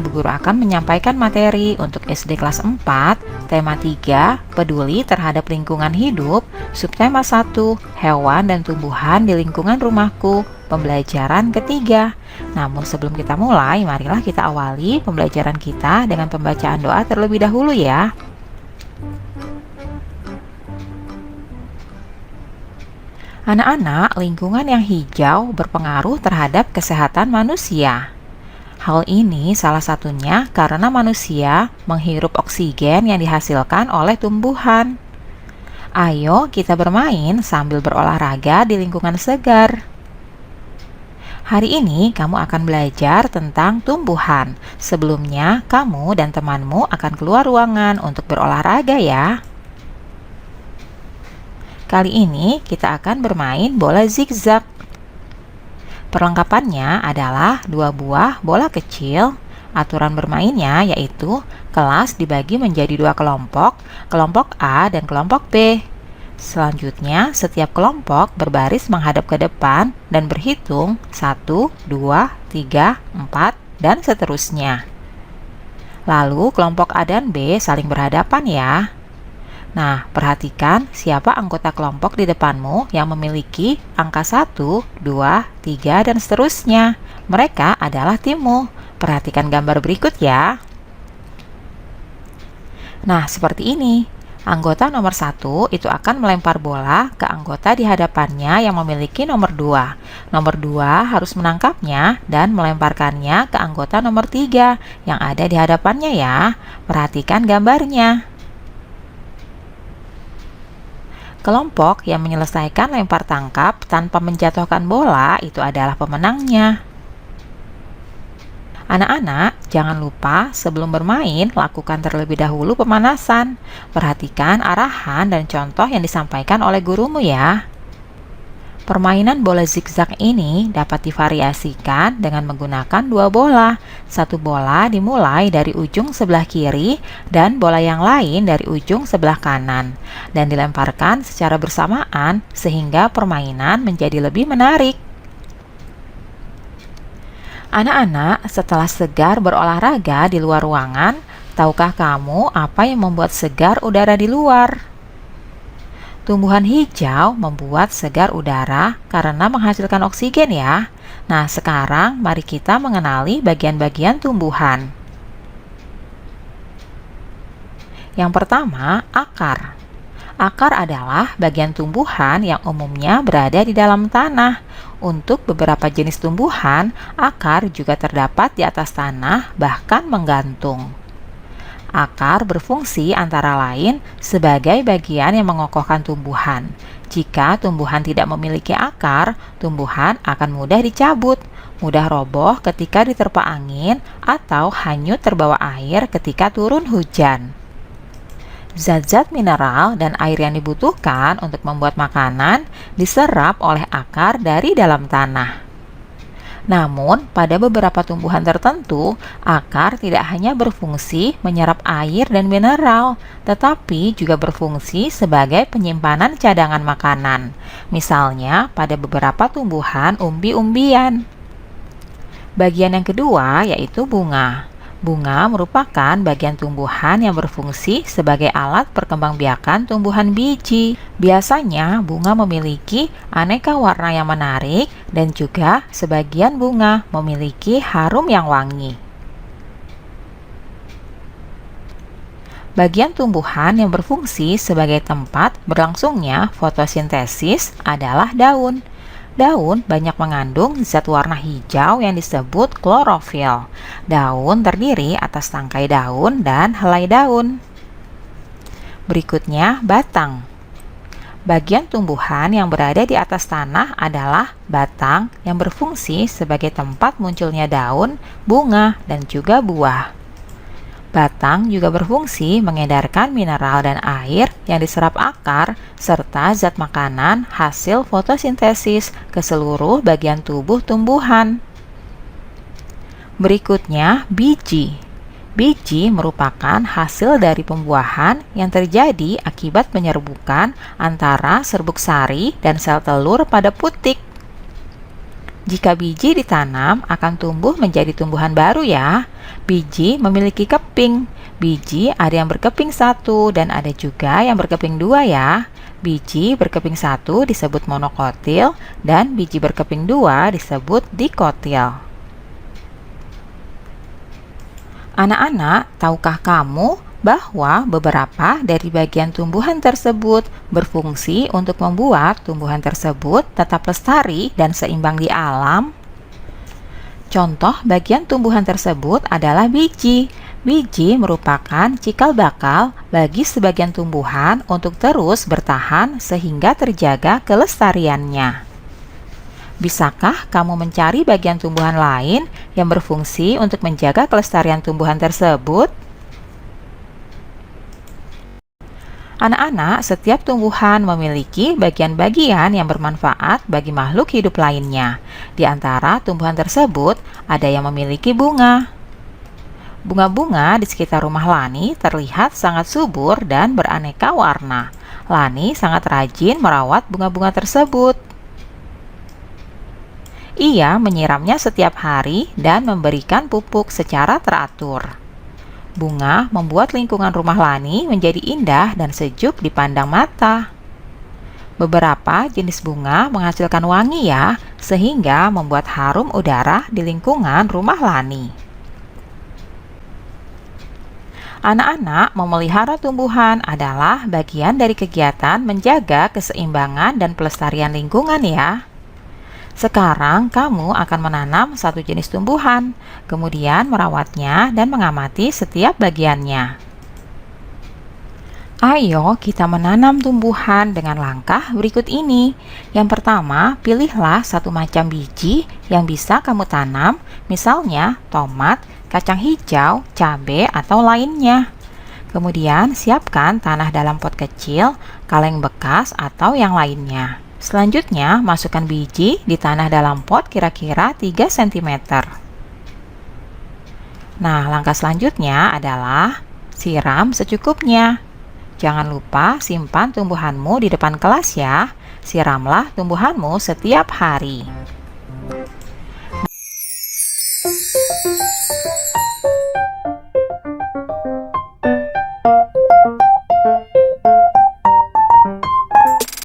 Ibu Guru akan menyampaikan materi untuk SD kelas 4, tema 3, peduli terhadap lingkungan hidup, subtema 1, hewan dan tumbuhan di lingkungan rumahku, pembelajaran ketiga. Namun sebelum kita mulai, marilah kita awali pembelajaran kita dengan pembacaan doa terlebih dahulu ya. Anak-anak, lingkungan yang hijau berpengaruh terhadap kesehatan manusia. Hal ini salah satunya karena manusia menghirup oksigen yang dihasilkan oleh tumbuhan. Ayo kita bermain sambil berolahraga di lingkungan segar. Hari ini kamu akan belajar tentang tumbuhan. Sebelumnya, kamu dan temanmu akan keluar ruangan untuk berolahraga ya. Kali ini kita akan bermain bola zigzag. Perlengkapannya adalah 2 buah bola kecil. Aturan bermainnya yaitu kelas dibagi menjadi 2 kelompok, kelompok A dan kelompok B. Selanjutnya, setiap kelompok berbaris menghadap ke depan dan berhitung 1, 2, 3, 4, dan seterusnya. Lalu kelompok A dan B saling berhadapan ya. Nah, perhatikan siapa anggota kelompok di depanmu yang memiliki angka 1, 2, 3, dan seterusnya. Mereka adalah timmu. Perhatikan gambar berikut ya. Nah, seperti ini. Anggota nomor 1 itu akan melempar bola ke anggota di hadapannya yang memiliki nomor 2. Nomor 2 harus menangkapnya dan melemparkannya ke anggota nomor 3 yang ada di hadapannya ya. Perhatikan gambarnya. Kelompok yang menyelesaikan lempar tangkap tanpa menjatuhkan bola itu adalah pemenangnya. Anak-anak, jangan lupa sebelum bermain lakukan terlebih dahulu pemanasan. Perhatikan arahan dan contoh yang disampaikan oleh gurumu ya. Permainan bola zigzag ini dapat divariasikan dengan menggunakan 2 bola. 1 bola dimulai dari ujung sebelah kiri dan bola yang lain dari ujung sebelah kanan, dan dilemparkan secara bersamaan sehingga permainan menjadi lebih menarik. Anak-anak, setelah segar berolahraga di luar ruangan, tahukah kamu apa yang membuat segar udara di luar? Tumbuhan hijau membuat segar udara karena menghasilkan oksigen ya. Nah, sekarang mari kita mengenali bagian-bagian tumbuhan. Yang pertama, akar. Akar adalah bagian tumbuhan yang umumnya berada di dalam tanah. Untuk beberapa jenis tumbuhan, akar juga terdapat di atas tanah, bahkan menggantung. Akar berfungsi antara lain sebagai bagian yang mengokohkan tumbuhan. Jika tumbuhan tidak memiliki akar, tumbuhan akan mudah dicabut, mudah roboh ketika diterpa angin, atau hanyut terbawa air ketika turun hujan. Zat-zat mineral dan air yang dibutuhkan untuk membuat makanan diserap oleh akar dari dalam tanah. Namun, pada beberapa tumbuhan tertentu, akar tidak hanya berfungsi menyerap air dan mineral, tetapi juga berfungsi sebagai penyimpanan cadangan makanan. Misalnya, pada beberapa tumbuhan umbi-umbian. Bagian yang kedua yaitu bunga. Bunga merupakan bagian tumbuhan yang berfungsi sebagai alat perkembangbiakan tumbuhan biji. Biasanya, bunga memiliki aneka warna yang menarik dan juga sebagian bunga memiliki harum yang wangi. Bagian tumbuhan yang berfungsi sebagai tempat berlangsungnya fotosintesis adalah daun. Daun banyak mengandung zat warna hijau yang disebut klorofil. Daun terdiri atas tangkai daun dan helai daun. Berikutnya, batang. Bagian tumbuhan yang berada di atas tanah adalah batang yang berfungsi sebagai tempat munculnya daun, bunga, dan juga buah. Batang juga berfungsi mengedarkan mineral dan air yang diserap akar serta zat makanan hasil fotosintesis ke seluruh bagian tubuh tumbuhan. Berikutnya, biji. Biji merupakan hasil dari pembuahan yang terjadi akibat penyerbukan antara serbuk sari dan sel telur pada putik. Jika biji ditanam, akan tumbuh menjadi tumbuhan baru ya. Biji memiliki keping. Biji ada yang berkeping satu dan ada juga yang berkeping dua ya. Biji berkeping satu disebut monokotil dan biji berkeping dua disebut dikotil. Anak-anak, tahukah kamu bahwa beberapa dari bagian tumbuhan tersebut berfungsi untuk membuat tumbuhan tersebut tetap lestari dan seimbang di alam? Contoh bagian tumbuhan tersebut adalah biji. Biji merupakan cikal bakal bagi sebagian tumbuhan untuk terus bertahan sehingga terjaga kelestariannya. Bisakah kamu mencari bagian tumbuhan lain yang berfungsi untuk menjaga kelestarian tumbuhan tersebut? Anak-anak, setiap tumbuhan memiliki bagian-bagian yang bermanfaat bagi makhluk hidup lainnya. Di antara tumbuhan tersebut, ada yang memiliki bunga. Bunga-bunga di sekitar rumah Lani terlihat sangat subur dan beraneka warna. Lani sangat rajin merawat bunga-bunga tersebut. Ia menyiramnya setiap hari dan memberikan pupuk secara teratur. Bunga membuat lingkungan rumah Lani menjadi indah dan sejuk dipandang mata. Beberapa jenis bunga menghasilkan wangi ya, sehingga membuat harum udara di lingkungan rumah Lani. Anak-anak, memelihara tumbuhan adalah bagian dari kegiatan menjaga keseimbangan dan pelestarian lingkungan ya. Sekarang kamu akan menanam satu jenis tumbuhan, kemudian merawatnya dan mengamati setiap bagiannya. Ayo kita menanam tumbuhan dengan langkah berikut ini. Yang pertama, pilihlah satu macam biji yang bisa kamu tanam, misalnya tomat, kacang hijau, cabai, atau lainnya. Kemudian siapkan tanah dalam pot kecil, kaleng bekas, atau yang lainnya. Selanjutnya, masukkan biji di tanah dalam pot kira-kira 3 cm. Nah, langkah selanjutnya adalah siram secukupnya. Jangan lupa simpan tumbuhanmu di depan kelas ya. Siramlah tumbuhanmu setiap hari.